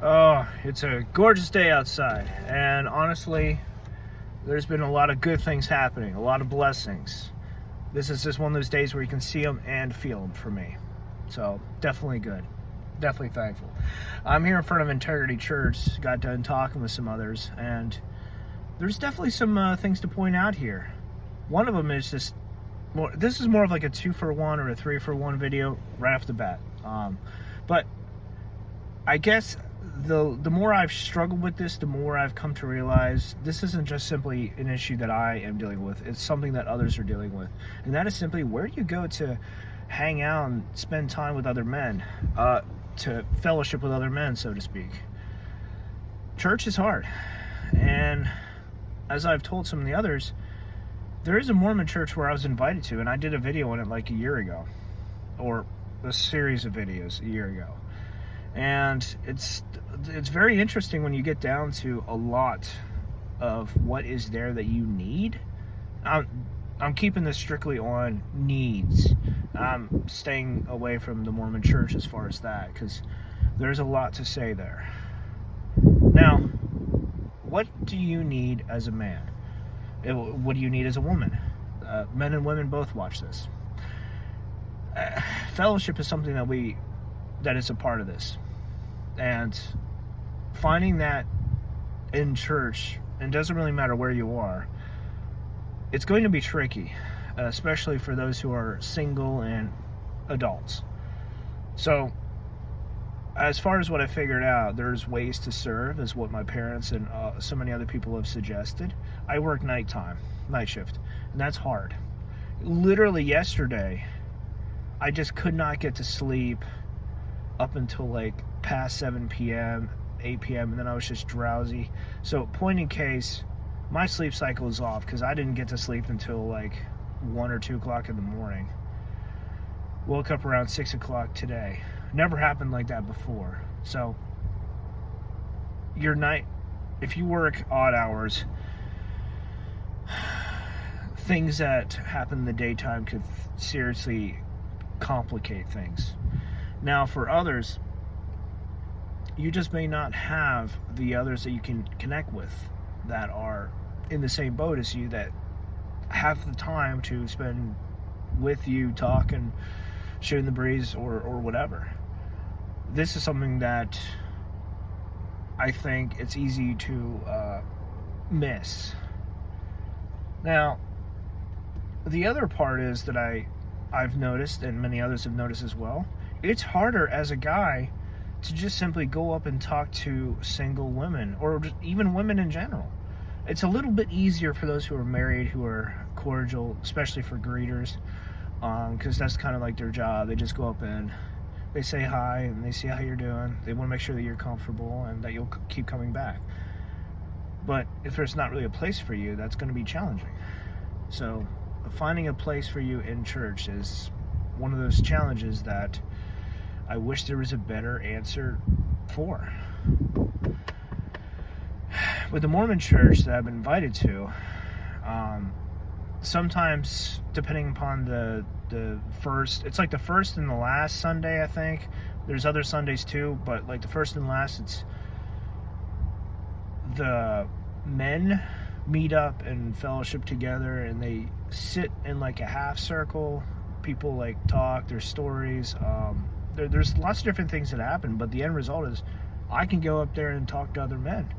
Oh, it's a gorgeous day outside, and honestly, there's been a lot of good things happening, a lot of blessings. This is just one of those days where you can see them and feel them for me. So, definitely good. Definitely thankful. I'm here in front of Integrity Church, got done talking with some others, and there's definitely some things to point out here. One of them is just, this is more of like a 2-for-1 or a 3-for-1 video right off the bat. But I guess the more I've struggled with this, the more I've come to realize this isn't just simply an issue that I am dealing with. It's something that others are dealing with. And that is simply, where do you go to hang out and spend time with other men, to fellowship with other men, so to speak? Church is hard. And as I've told some of the others, there is a Mormon church where I was invited to, and I did a video on it like a year ago, or a series of videos a year ago. And it's very interesting when you get down to a lot of what is there that you need. I'm keeping this strictly on needs. I'm staying away from the Mormon church as far as that, because there's a lot to say there. Now, what do you need as a man? What do you need as a woman? Men and women both watch this. Fellowship is something that is a part of this. And finding that in church, and it doesn't really matter where you are, it's going to be tricky, especially for those who are single and adults. So, as far as what I figured out, there's ways to serve, is what my parents and so many other people have suggested. I work night shift, and that's hard. Literally yesterday, I just could not get to sleep up until like past 7 p.m., 8 p.m., and then I was just drowsy. So, point in case, my sleep cycle is off because I didn't get to sleep until like 1 or 2 o'clock in the morning. Woke up around 6 o'clock today. Never happened like that before. So, if you work odd hours, things that happen in the daytime could seriously complicate things. Now, for others, you just may not have the others that you can connect with that are in the same boat as you, that have the time to spend with you, talking, shooting the breeze, or whatever. This is something that I think it's easy to miss. Now, the other part is that I've noticed, and many others have noticed as well, it's harder as a guy to just simply go up and talk to single women, or just even women in general. It's a little bit easier for those who are married, who are cordial, especially for greeters, because that's kind of like their job. They just go up and they say hi, and they see how you're doing. They want to make sure that you're comfortable and that you'll keep coming back. But if there's not really a place for you, that's going to be challenging. So finding a place for you in church is one of those challenges that I wish there was a better answer for. With the Mormon church that I've been invited to, sometimes, depending upon the first, it's like the first and the last Sunday, I think. There's other Sundays too, but like the first and last, it's the men meet up and fellowship together, and they sit in like a half circle. People like talk, there's stories, there's lots of different things that happen, but the end result is I can go up there and talk to other men.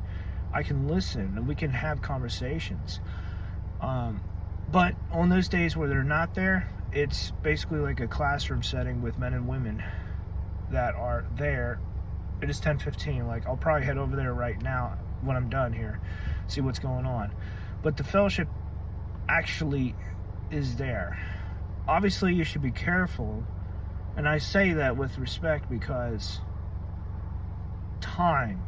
I can listen, and we can have conversations. But on those days where they're not there, it's basically like a classroom setting with men and women that are there. It is 10:15. Like, I'll probably head over there right now when I'm done here, see what's going on. But the fellowship actually is there. Obviously, you should be careful, and I say that with respect because time.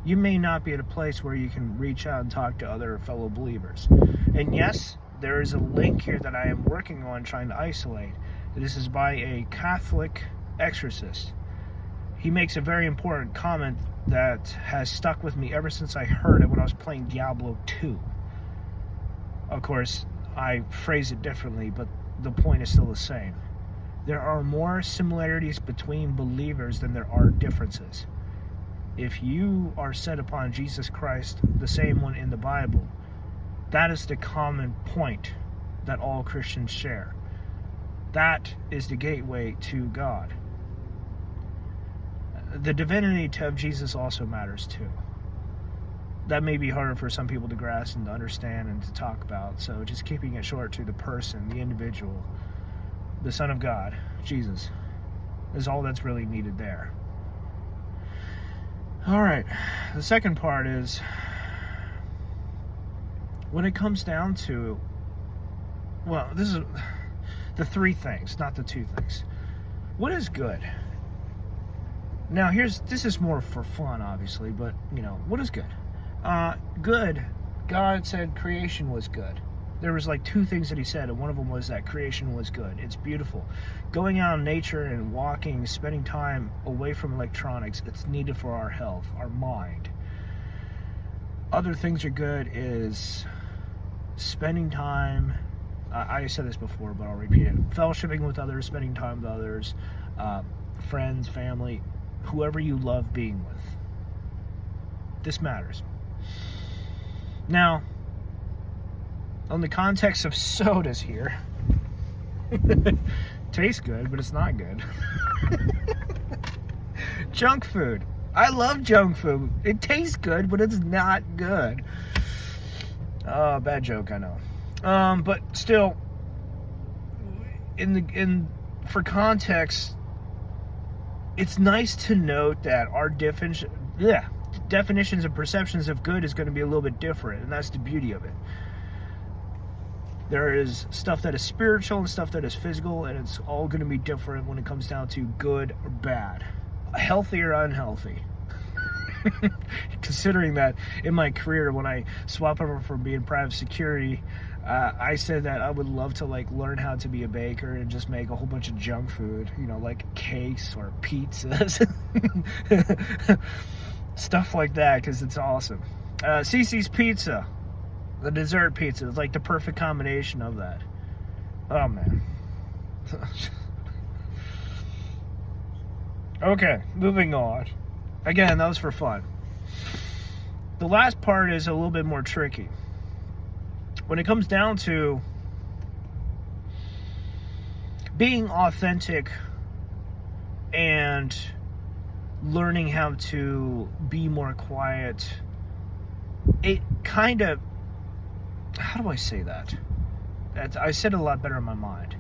You may not be at a place where you can reach out and talk to other fellow believers. And yes, there is a link here that I am working on trying to isolate. This is by a Catholic exorcist. He makes a very important comment that has stuck with me ever since I heard it when I was playing Diablo 2. Of course, I phrase it differently, but the point is still the same. There are more similarities between believers than there are differences. If you are set upon Jesus Christ, the same one in the Bible, that is the common point that all Christians share. That is the gateway to God. The divinity of Jesus also matters too. That may be harder for some people to grasp and to understand and to talk about, so just keeping it short to the person, the individual, the Son of God, Jesus, is all that's really needed there. Alright, the second part is, when it comes down to, well, this is the three things, not the two things. What is good? Now, this is more for fun, obviously, but, what is good? Good, God said creation was good. There was like two things that he said, and one of them was that creation was good. It's beautiful. Going out in nature and walking, spending time away from electronics, it's needed for our health, our mind. Other things are good is spending time, I said this before, but I'll repeat it, fellowshipping with others, spending time with others, friends, family, whoever you love being with. This matters. Now, on the context of sodas here, tastes good, but it's not good. Junk food. I love junk food. It tastes good, but it's not good. Oh, bad joke, I know. But still, for context, it's nice to note that our definitions and perceptions of good is going to be a little bit different, and that's the beauty of it. There is stuff that is spiritual and stuff that is physical, and it's all going to be different when it comes down to good or bad, healthy or unhealthy. Considering that in my career, when I swap over from being private security, I said that I would love to learn how to be a baker and just make a whole bunch of junk food, like cakes or pizzas, stuff like that, because it's awesome. Cece's Pizza, the dessert pizza, is like the perfect combination of that. Oh man. Okay, moving on. Again, that was for fun. The last part is a little bit more tricky. When it comes down to being authentic and learning how to be more quiet, it kind of, how do I say that? I said it a lot better in my mind.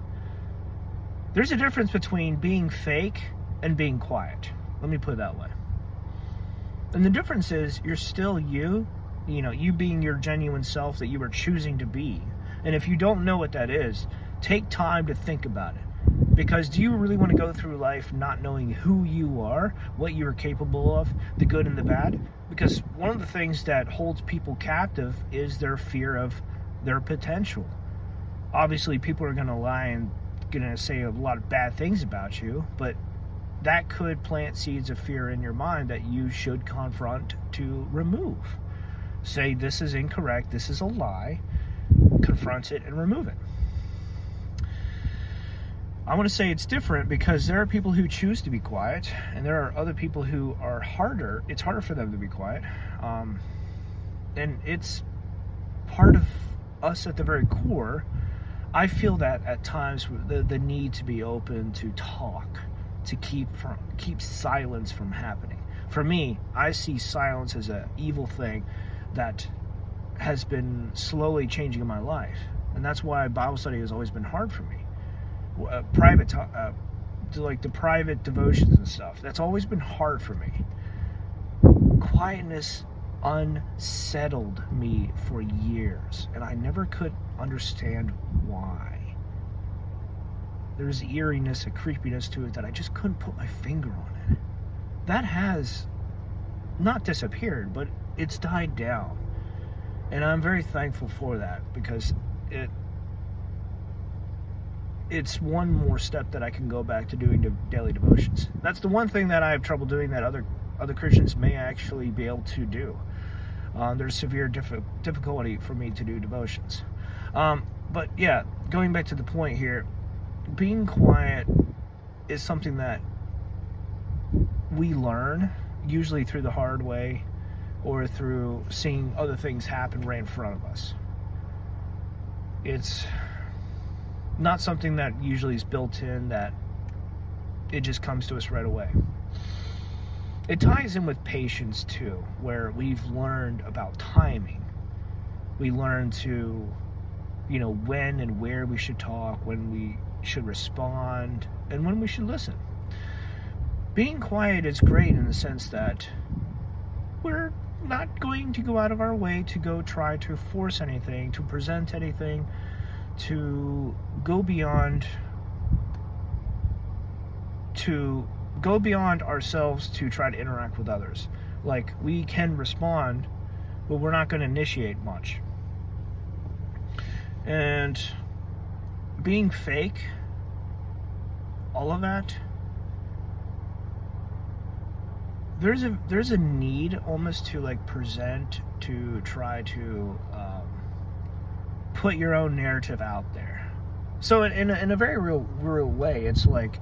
There's a difference between being fake and being quiet. Let me put it that way. And the difference is you're still you being your genuine self that you are choosing to be. And if you don't know what that is, take time to think about it. Because do you really want to go through life not knowing who you are, what you are capable of, the good and the bad? Because one of the things that holds people captive is their fear of their potential. Obviously, people are going to lie and going to say a lot of bad things about you, but that could plant seeds of fear in your mind that you should confront to remove. Say, this is incorrect, this is a lie, confront it and remove it. I want to say it's different because there are people who choose to be quiet, and there are other people who are it's harder for them to be quiet. And it's part of us at the very core. I feel that at times the need to be open to talk, to keep silence from happening. For me, I see silence as an evil thing that has been slowly changing in my life, and that's why Bible study has always been hard for me. The private devotions and stuff, that's always been hard for me. Quietness unsettled me for years, and I never could understand why. There's eeriness, a creepiness to it that I just couldn't put my finger on it. That has not disappeared, but it's died down. And I'm very thankful for that, because it's one more step that I can go back to doing daily devotions. That's the one thing that I have trouble doing that other Christians may actually be able to do. There's severe difficulty for me to do devotions. But yeah, going back to the point here, being quiet is something that we learn usually through the hard way or through seeing other things happen right in front of us. It's not something that usually is built in, that it just comes to us right away. It ties in with patience too, where we've learned about timing. We learn to, when and where we should talk, when we should respond, and when we should listen. Being quiet is great in the sense that we're not going to go out of our way to go try to force anything, to present anything, to go beyond ourselves to try to interact with others. Like, we can respond, but we're not going to initiate much. And being fake, all of that, there's a need almost to like present, to try to put your own narrative out there. So in a very real way, it's like,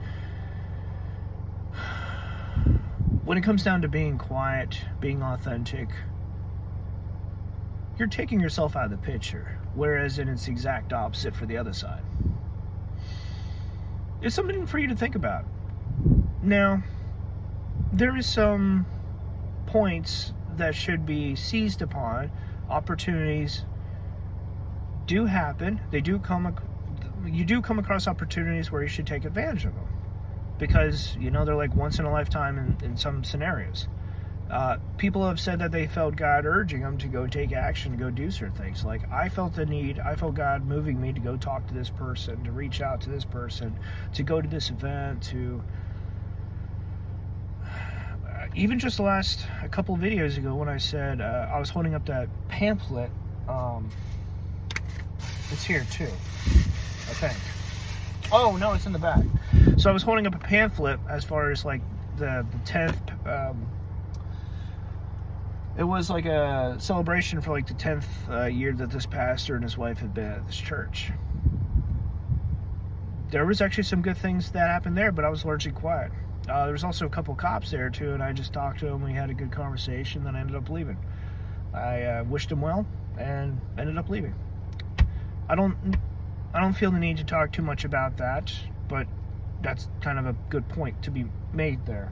when it comes down to being quiet, being authentic, you're taking yourself out of the picture, whereas it's the exact opposite for the other side. It's something for you to think about. Now, there is some points that should be seized upon. Opportunities do happen. You do come across opportunities where you should take advantage of them, because they're like once in a lifetime in some scenarios. People have said that they felt God urging them to go take action, to go do certain things. Like, I felt the need, I felt God moving me to go talk to this person, to reach out to this person, to go to this event, to even just a couple of videos ago when I said I was holding up that pamphlet. It's here too, I think. Oh no, it's in the back. So I was holding up a pamphlet as far as like the 10th. It was like a celebration for like the 10th year that this pastor and his wife had been at this church. There was actually some good things that happened there, but I was largely quiet. There was also a couple cops there too, and I just talked to them. We had a good conversation, then I ended up leaving. I wished them well and ended up leaving. I don't feel the need to talk too much about that, but that's kind of a good point to be made there.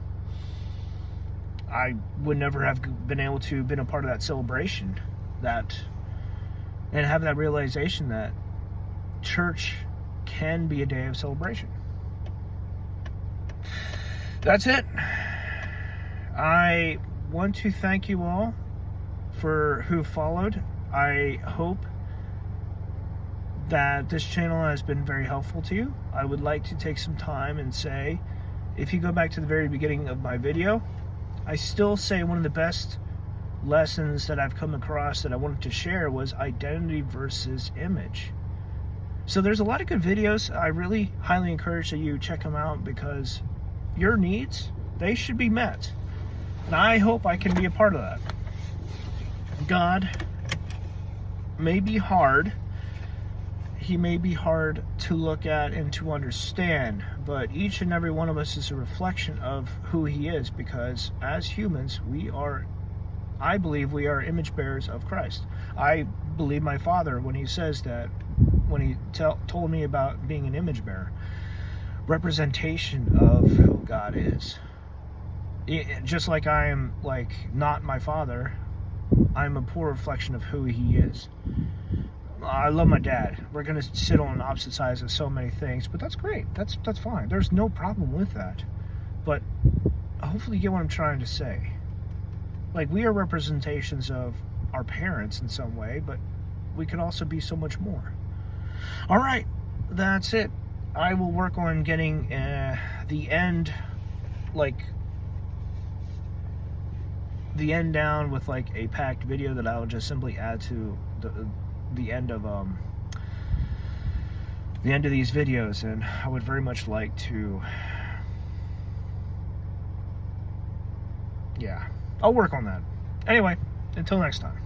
I would never have been able to been a part of that celebration, and have that realization that church can be a day of celebration. That's it. I want to thank you all for who followed. I hope that this channel has been very helpful to you. I would like to take some time and say, if you go back to the very beginning of my video, I still say one of the best lessons that I've come across that I wanted to share was identity versus image. So there's a lot of good videos. I really highly encourage that you check them out, because your needs, they should be met. And I hope I can be a part of that. God may be hard. He may be hard to look at and to understand, but each and every one of us is a reflection of who He is, because as humans, I believe we are image bearers of Christ. I believe my Father when He says that, when He told me about being an image bearer, representation of who God is. Just like I am not my Father, I'm a poor reflection of who He is. I love my dad. We're going to sit on opposite sides of so many things, but that's great. That's fine. There's no problem with that. But hopefully you get what I'm trying to say. Like, we are representations of our parents in some way, but we could also be so much more. All right, that's it. I will work on getting the end down with a packed video that I will just simply add to the end of these videos, and I would very much like to, I'll work on that. Anyway, until next time.